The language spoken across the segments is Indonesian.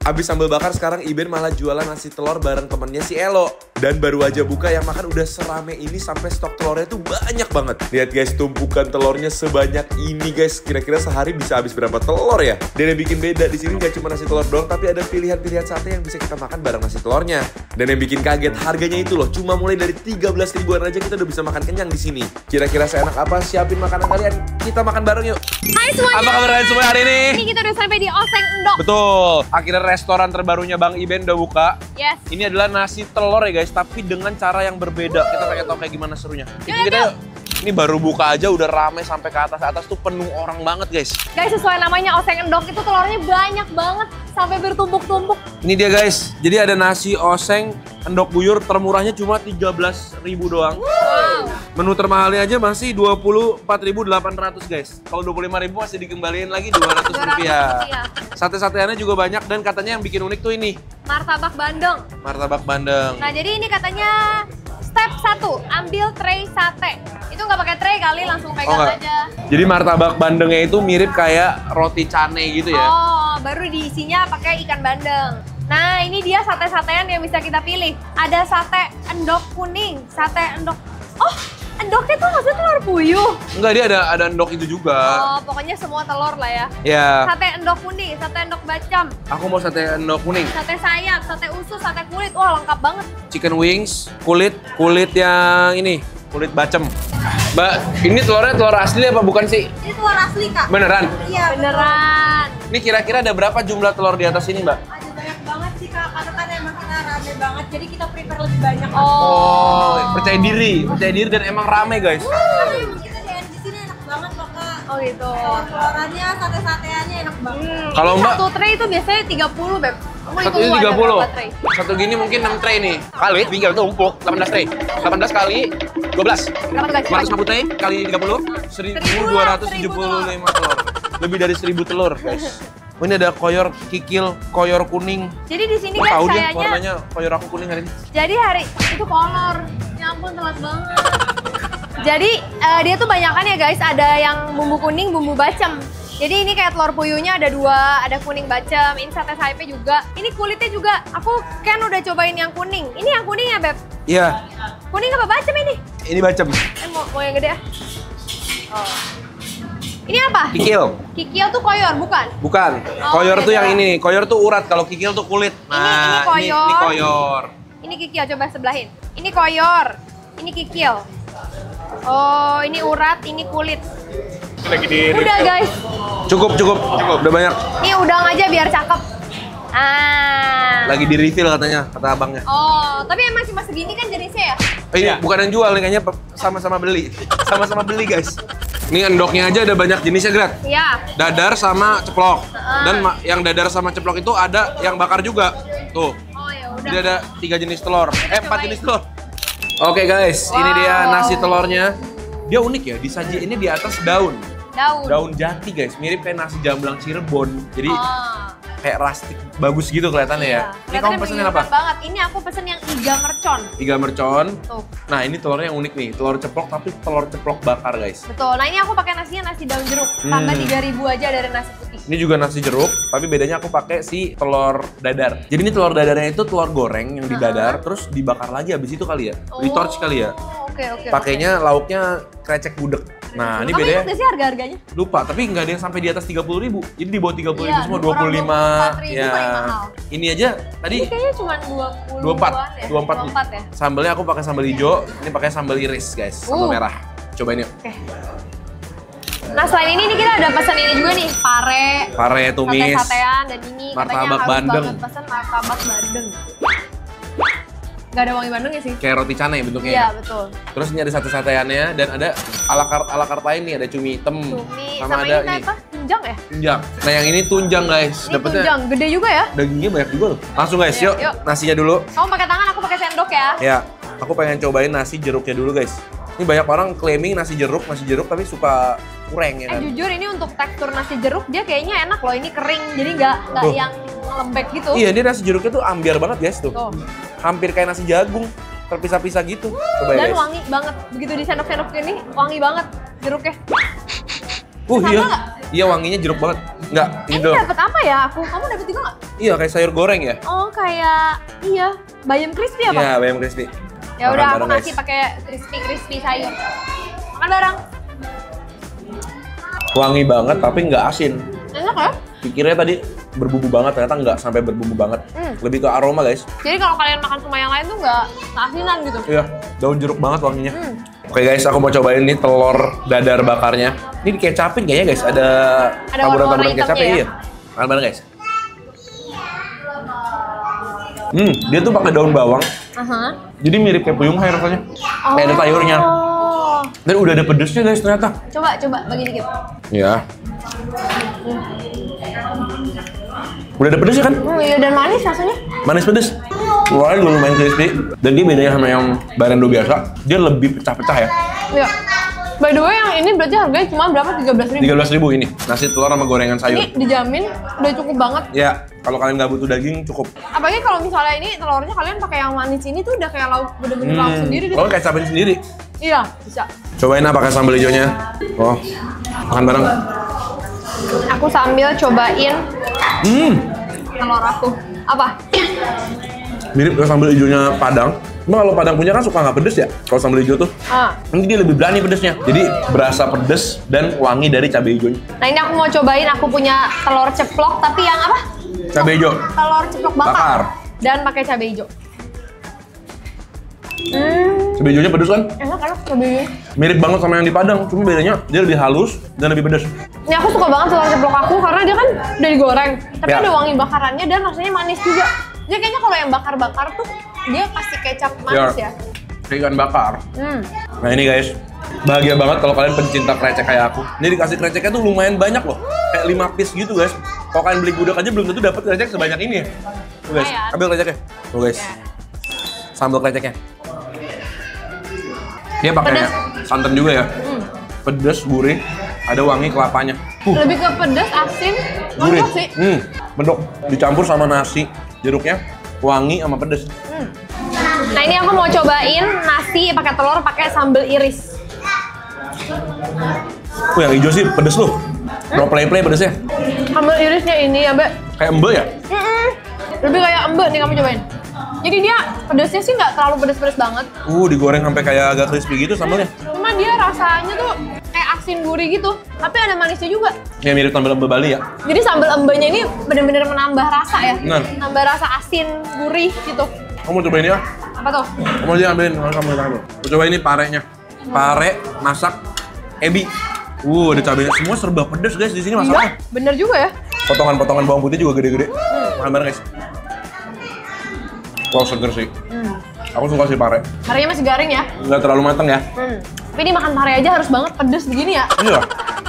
Abis sambal bakar sekarang Iben malah jualan nasi telur bareng temennya si Elo. Dan baru aja buka yang makan udah serame ini sampai stok telurnya tuh banyak banget. Lihat guys, tumpukan telurnya sebanyak ini guys. Kira-kira sehari bisa habis berapa telur ya? Dan yang bikin beda di sini gak cuma nasi telur doang, tapi ada pilihan-pilihan sate yang bisa kita makan bareng nasi telurnya. Dan yang bikin kaget harganya itu loh, cuma mulai dari 13 ribuan aja kita udah bisa makan kenyang di sini. Kira-kira seenak apa? Siapin makanan kalian, kita makan bareng yuk. Hai semuanya. Apa kabar kalian semua hari ini? Ini kita udah sampai di Oseng Endok. Betul, akhirnya restoran terbarunya Bang Iben udah buka. Yes. Ini adalah nasi telur ya guys, tapi dengan cara yang berbeda. Kita pengen tahu kayak gimana serunya. Ini baru buka aja udah rame sampai ke atas tuh penuh orang banget guys. Guys, sesuai namanya Oseng Endok itu telurnya banyak banget sampai bertumpuk-tumpuk. Ini dia guys, jadi ada nasi oseng endok buyur, termurahnya cuma 13.000 doang. Wow. Menu termahalnya aja masih 24.800 guys. Kalau 25.000 masih dikembaliin lagi 200 rupiah. Sate-sateannya juga banyak dan katanya yang bikin unik tuh ini. Martabak bandeng. Martabak bandeng. Nah, jadi ini katanya step 1, ambil tray sate. Itu nggak pakai tray kali, langsung pegang aja. Jadi martabak bandengnya itu mirip kayak roti cane gitu ya? Oh, baru diisinya pakai ikan bandeng. Nah, ini dia sate-satean yang bisa kita pilih. Ada sate endok kuning, sate endok... Oh, endoknya tuh maksudnya telur puyuh? Enggak, dia ada endok itu juga. Oh, pokoknya semua telur lah ya. Ya. Sate endok kuning, sate endok bacem. Aku mau sate endok kuning. Sate sayap, sate usus, sate kulit. Wah, lengkap banget. Chicken wings, kulit yang ini, kulit bacem. Mbak, ini telurnya telur asli apa bukan sih? Ini telur asli, Kak. Beneran? Iya, beneran. Ini kira-kira ada berapa jumlah telur di atas ini, Mbak? Ada banyak banget sih Kak, karena kan emang kita rame banget, jadi kita prepare lebih banyak. Oh, percaya diri dan emang rame guys. Karena emang kita di sini enak banget loh Kak. Oh gitu. Telur-telorannya, sate-sateannya enak banget. Kalau Ini Mbak, satu tray itu biasanya 30, Beb. Kamu satu hitung ini ada 30. berapa tray? Satu gini mungkin 6 tray nih. Kali 3 tumpuk, 18 tray. 18 kali 12. 550 tray kali 30, 1.275 telur. Lebih dari 1.000 telur, guys. Oh, ini ada koyor kikil, koyor kuning. Jadi di sini Wah, kan tahu dia kayaknya. warnanya koyor aku kuning hari ini. Jadi hari itu kolor. Ya ampun, telat banget. Jadi dia tuh banyakan ya guys, ada yang bumbu kuning, bumbu bacem. Jadi ini kayak telur puyuhnya ada 2, ada kuning bacem, ini sate sayapnya juga. Ini kulitnya juga, aku kan udah cobain yang kuning. Ini yang kuning ya Beb? Iya, Kuning apa bacem ini? ini bacem. Mau yang gede ya? Oh. Ini apa? Kikil. Kikil tuh koyor, bukan? Bukan. Oh, Koyor tuh beda. yang ini. Koyor tuh urat, kalau kikil tuh kulit. Nah, koyor. ini koyor. Ini kikil, coba sebelahin. Ini koyor, ini kikil. Oh, ini urat, ini kulit. Lagi di Udah guys, Cukup. Udah banyak. ini udang aja biar cakep. Ah. Lagi di refill katanya, kata abangnya. Oh, tapi emang cuma segini kan jenisnya ya? Ini bukan yang jual nih, kayaknya sama-sama beli. Sama-sama beli, guys. Ini endoknya aja ada banyak jenisnya, Grat. Iya. Dadar sama ceplok. Dan yang dadar sama ceplok itu ada yang bakar juga. Tuh. Oh ya udah. Jadi ada 3 jenis telur. 4 jenis telur. Oke, guys, ini dia nasi telurnya. Dia unik ya, disajiinnya di atas daun. Daun jati, guys. Mirip kayak nasi jamblang Cirebon. Jadi kayak rustic, bagus gitu kelihatannya ya. Ini kamu pesenin apa? Banget. Ini aku pesen yang iga mercon. Iga mercon. Tuh. Nah, ini telurnya yang unik nih. Telur ceplok tapi telur ceplok bakar, guys. Betul. Nah, ini aku pakai nasinya nasi daun jeruk. Tambah 3.000 aja dari nasi putih. Ini juga nasi jeruk, tapi bedanya aku pakai si telur dadar. Jadi ini telur dadarnya itu telur goreng yang didadar, terus dibakar lagi habis itu kali ya. Di torch kali ya. Oke. Pakainya lauknya krecek gudeg. Nah, ini Kamu bedanya. ingat gak sih harga-harganya? Lupa, tapi nggak ada yang sampai di atas 30.000. Jadi di bawah 30.000 Iya, semua, orang 25. 24.000 Ya. paling mahal. Ini aja tadi Ini kayaknya cuma 24 24 ya? Sambelnya aku pakai sambal hijau, ini pakai sambal iris, guys. Sambal merah. Cobain yuk. Oke. Nah, selain ini kita udah pesan ini juga nih, Pare tumis. sate-satean, dan ini Martabak katanya harus bandeng. banget pesen martabak bandeng. Gak ada wangi bandengnya sih. Kayak roti canai bentuknya. Iya, Ya? betul. Terus ini ada sate-sateannya dan ada ala carte lain nih, ada cumi hitam. Cumi, sama sama ada ini apa? Tunjang ya? tunjang. Nah, yang ini tunjang, guys. Ini Dapetnya tunjang, gede juga ya? dagingnya banyak juga loh. Langsung, guys, Iya, yuk. yuk. Nasinya dulu. Kamu pakai tangan, aku pakai sendok ya? Ya, aku pengen cobain nasi jeruknya dulu, guys. Ini banyak orang claiming nasi jeruk tapi suka kurang ya kan. Jujur ini untuk tekstur nasi jeruk dia kayaknya enak loh. Ini kering, jadi nggak Tuh. yang lembek gitu. Iya, dia nasi jeruknya tuh ambiar banget, guys, tuh. Tuh. Hampir kayak nasi jagung, terpisah-pisah gitu. Coba ya, Dan guys. wangi banget. Begitu di sendok-sendok ini, wangi banget jeruknya. Iya. Sambal nggak? Iya wanginya jeruk banget. Enggak, ini Ini doang. dapat apa ya aku? Kamu dapat juga nggak? Iya kayak sayur goreng ya. Oh kayak iya bayam crispy apa? Iya, bayam crispy. Ya udah aku Makan bareng, kasih guys. pakai crispy sayur. Makan bareng. Wangi banget tapi nggak asin. Enak ya? Pikirnya tadi berbumbu banget, ternyata nggak sampai berbumbu banget. Lebih ke aroma guys. Jadi kalau kalian makan sama yang lain tuh nggak asinan gitu. Iya, daun jeruk banget wanginya. Oke guys, aku mau cobain nih telur dadar bakarnya. Ini dikecapin kayaknya guys, ada warna-warna taburan-taburan kecapnya hitamnya ya? iya. Makan bareng guys. Dia tuh pakai daun bawang. Jadi mirip kayak puyung hai rasanya. Kayak ada sayurnya. Oh. Dan udah ada pedesnya guys ternyata. Coba bagi dikit. Iya. Udah ada pedesnya kan? Iya dan manis rasanya. Manis pedes. Luarnya juga lumayan crispy. Dan dia bedanya sama yang barendo biasa, dia lebih pecah-pecah ya. Iya. By the way yang ini berarti harganya cuma berapa? 13.000. 13.000 ini. Nasi telur sama gorengan sayur. Ini dijamin udah cukup banget. Ya, kalau kalian nggak butuh daging cukup. Apalagi kalau misalnya ini telurnya kalian pakai yang manis ini tuh udah kayak lauk bener-bener lauk sendiri gitu. Kalau kecapin sendiri. Iya, bisa. Cobain apa pakai sambal hijaunya. Oh, makan bareng. Aku sambil cobain telur aku. Apa? Mirip kayak sambal hijaunya Padang. Cuma kalau Padang punya kan suka nggak pedes ya. Kalau sambal hijau tuh, ini dia lebih berani pedesnya. Jadi berasa pedes dan wangi dari cabai hijaunya. Nah ini aku mau cobain, aku punya telur ceplok tapi yang apa? Cabai hijau. Telur ceplok bakar. Dan pakai cabai hijau. Cabai hijaunya pedes kan? Enak cabai hijau. Mirip banget sama yang di Padang, cuma bedanya dia lebih halus dan lebih pedes. Ini aku suka banget telur ceplok aku karena dia kan udah digoreng, tapi Ya. ada wangi bakarannya dan rasanya manis juga. Jadi kayaknya kalau yang bakar-bakar tuh dia kasih kecap manis ya. Kayak ikan bakar. Nah ini guys, bahagia banget kalau kalian pencinta krecek kayak aku. Ini dikasih kreceknya tuh lumayan banyak loh, kayak 5 piece gitu guys. Kalau kalian beli gudeg aja belum tentu dapat krecek sebanyak ini ya. Tuh guys, Lumayan. ambil kreceknya. Tuh guys, sambal kreceknya. Dia pakai Pedas. santan juga ya. Pedas, gurih, ada wangi kelapanya. Lebih ke pedas, asin, Gurih. mantap sih. Mendok. Dicampur sama nasi, jeruknya wangi sama pedas. Nah ini aku mau cobain nasi pakai telur pakai sambal iris. Yang hijau sih pedes loh. No play pedesnya. Sambal irisnya ini ya, Mbak. Kayak embe ya? Lebih kayak embek nih kamu cobain. Jadi dia pedasnya sih nggak terlalu pedas-pedas banget. Digoreng sampai kayak agak crispy gitu sambalnya. Cuma dia rasanya tuh kayak asin gurih gitu. Tapi ada manisnya juga. Ya mirip sambal embe Bali ya. Jadi sambal embenya ini benar-benar menambah rasa ya. Benar. Nambah rasa asin gurih gitu. Kamu mau cobain ya? Apa tuh? Kamu aja ambilin, kamu ambil. Aku cobain ini parenya. Pare masak ebi. Ada cabenya. Semua serba pedas guys di sini masaknya. Bener juga ya. Potongan-potongan bawang putih juga gede-gede. Makan bareng guys. Wow, seger sih. Aku suka sih pare. Parenya masih garing ya. Nggak terlalu mateng ya. Tapi ini makan pare aja harus banget pedes begini ya. Iya.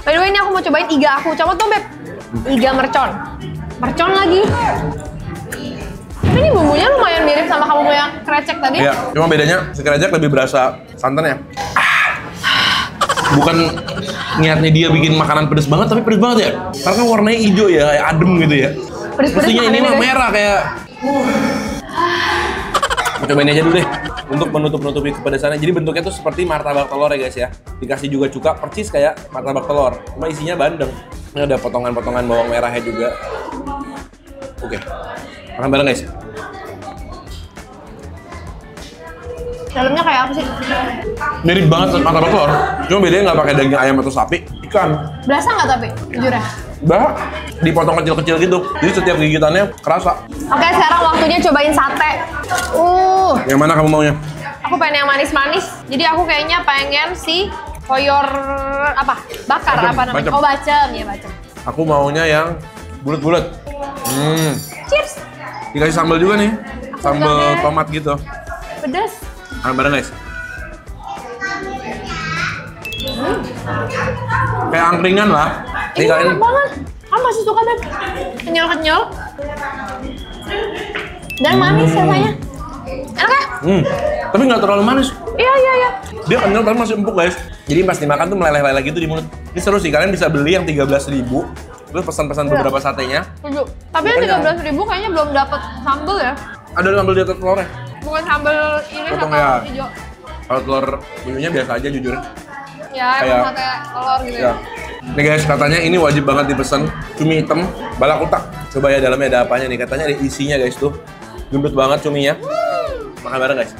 By the way ini aku mau cobain iga aku. Coba tuh Beb. Iga mercon. Mercon lagi. Tapi ini bumbunya lumayan mirip sama kamu punya krecek tadi. Iya, cuma bedanya si krecek lebih berasa santan ya. Bukan niatnya dia bikin makanan pedes banget, tapi pedes banget ya. Karena warnanya hijau ya, kayak adem gitu ya. Pedes-pedes Mestinya ini makanannya, mah guys. merah kayak. Mau cobain aja dulu deh untuk menutup-nutupi kepedesannya. Jadi bentuknya tuh seperti martabak telur ya guys ya. Dikasih juga cuka percis kayak martabak telur. Cuma isinya bandeng. Ini ada potongan-potongan bawang merahnya juga. Oke. Makan bareng guys. Dalamnya kayak apa sih? Mirip banget sama martabak telur. Cuma bedanya nggak pakai daging ayam atau sapi, ikan. Berasa nggak tapi? Jujur ya? Bah, dipotong kecil-kecil gitu. Jadi setiap gigitannya kerasa. Oke, sekarang waktunya cobain sate. Yang mana kamu maunya? Aku pengen yang manis-manis. Jadi aku kayaknya pengen si koyor apa? Bakar Bacem, apa namanya? bacem. Oh, bacem. Ya, bacem. Aku maunya yang bulat-bulat. Cheers. Dikasih sambal juga nih. Aku Sambal juga deh. tomat gitu. Pedas. Makan bareng guys. Kayak angkringan lah. Ini Nih kalian enak banget. Kamu masih suka Beb? Kenyal-kenyal. Dan manis rasanya. Enak ya? tapi nggak terlalu manis. Iya. Dia kenyal tapi masih empuk guys. Jadi pas dimakan tuh meleleh-leleh gitu di mulut. Ini seru sih, kalian bisa beli yang 13.000. Terus pesan-pesan beberapa satenya. Setuju. Tapi yang 13.000 kayaknya belum dapet sambal ya. Ada sambal di atas telurnya. Bukan sambal iris Potong atau ya. hijau. Kalau telur bumbunya biasa aja jujur. Ya, Kayak- emang sate telur gitu ya. Ya. Nih guys, katanya ini wajib banget dipesan cumi hitam balakutak. Coba ya dalamnya ada apanya nih. Katanya ada isinya guys tuh. Gendut banget cuminya. Makan bareng guys.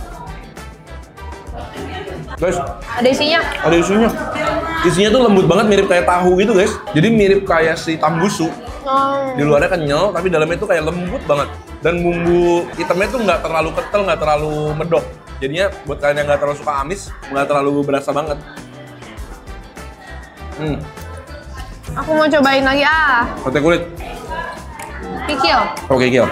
Guys, Ada isinya. ada isinya. Isinya tuh lembut banget, mirip kayak tahu gitu guys. Jadi mirip kayak si tambusu. Di luarnya kenyal, tapi dalamnya tuh kayak lembut banget. Dan bumbu hitamnya tuh nggak terlalu kental, nggak terlalu medok. Jadinya buat kalian yang nggak terlalu suka amis, nggak terlalu berasa banget. Aku mau cobain lagi Sate kulit. Kikil. Oke, Kil.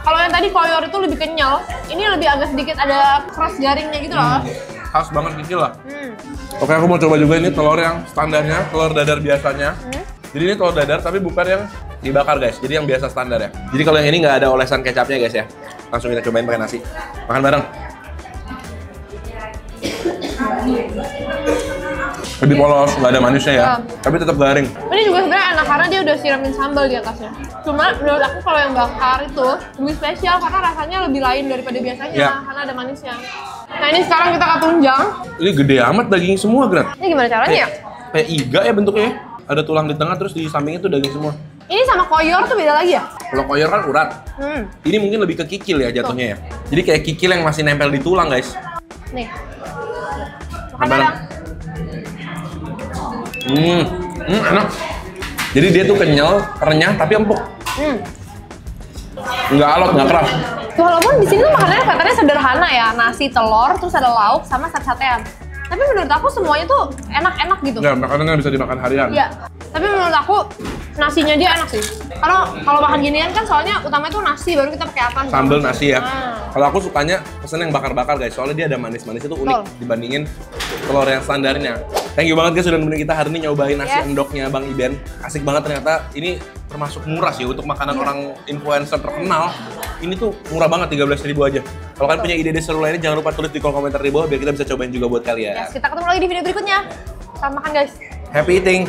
Kalau yang tadi koyor itu lebih kenyal, ini lebih agak sedikit ada keras garingnya gitu loh. Khas banget Kikil lah. Oke, aku mau coba juga ini telur yang standarnya, telur dadar biasanya. Jadi ini telur dadar tapi bukan yang dibakar guys, jadi yang biasa standar ya. Jadi kalau yang ini nggak ada olesan kecapnya guys ya. Langsung kita cobain pakai nasi. Makan bareng. Lebih polos, nggak ada manisnya ya, tapi tetap garing. Ini juga sebenarnya enak karena dia udah siramin sambal di atasnya. Cuma menurut aku kalau yang bakar itu lebih spesial karena rasanya lebih lain daripada biasanya, karena ada manisnya. Nah ini sekarang kita akan tunjang. Ini gede amat daging semua, Grat. Ini gimana caranya ya? Kayak iga ya bentuknya. Ada tulang di tengah, terus di sampingnya tuh daging semua. Ini sama koyor tuh beda lagi ya? Kalau koyor kan urat. Ini mungkin lebih ke kikil ya jatuhnya ya. Jadi kayak kikil yang masih nempel di tulang guys. Nih. Makan bareng. Enak. Jadi dia tuh kenyal, renyah, tapi empuk. Nggak alot, nggak keras. Walaupun di sini tuh makanannya katanya sederhana ya, nasi, telur, terus ada lauk sama sate-satean. Tapi menurut aku semuanya tuh enak-enak gitu. Ya, makanannya bisa dimakan harian. Iya. Tapi menurut aku nasinya dia enak sih. Kalau makan ginian kan soalnya utama itu nasi, baru kita pakai apa? Sambal nasi ya. Kalau aku sukanya pesen yang bakar-bakar guys, soalnya dia ada manis-manis itu unik dibandingin telur yang standarnya. Thank you banget guys sudah nemenin kita hari ini nyobain nasi endoknya Bang Iben. Asik banget ternyata, ini termasuk murah sih untuk makanan orang influencer terkenal. Ini tuh murah banget, 13.000 aja. Kalau kalian punya ide-ide seru lainnya jangan lupa tulis di kolom komentar di bawah biar kita bisa cobain juga buat kalian. Yes, kita ketemu lagi di video berikutnya. Selamat makan guys. Happy eating.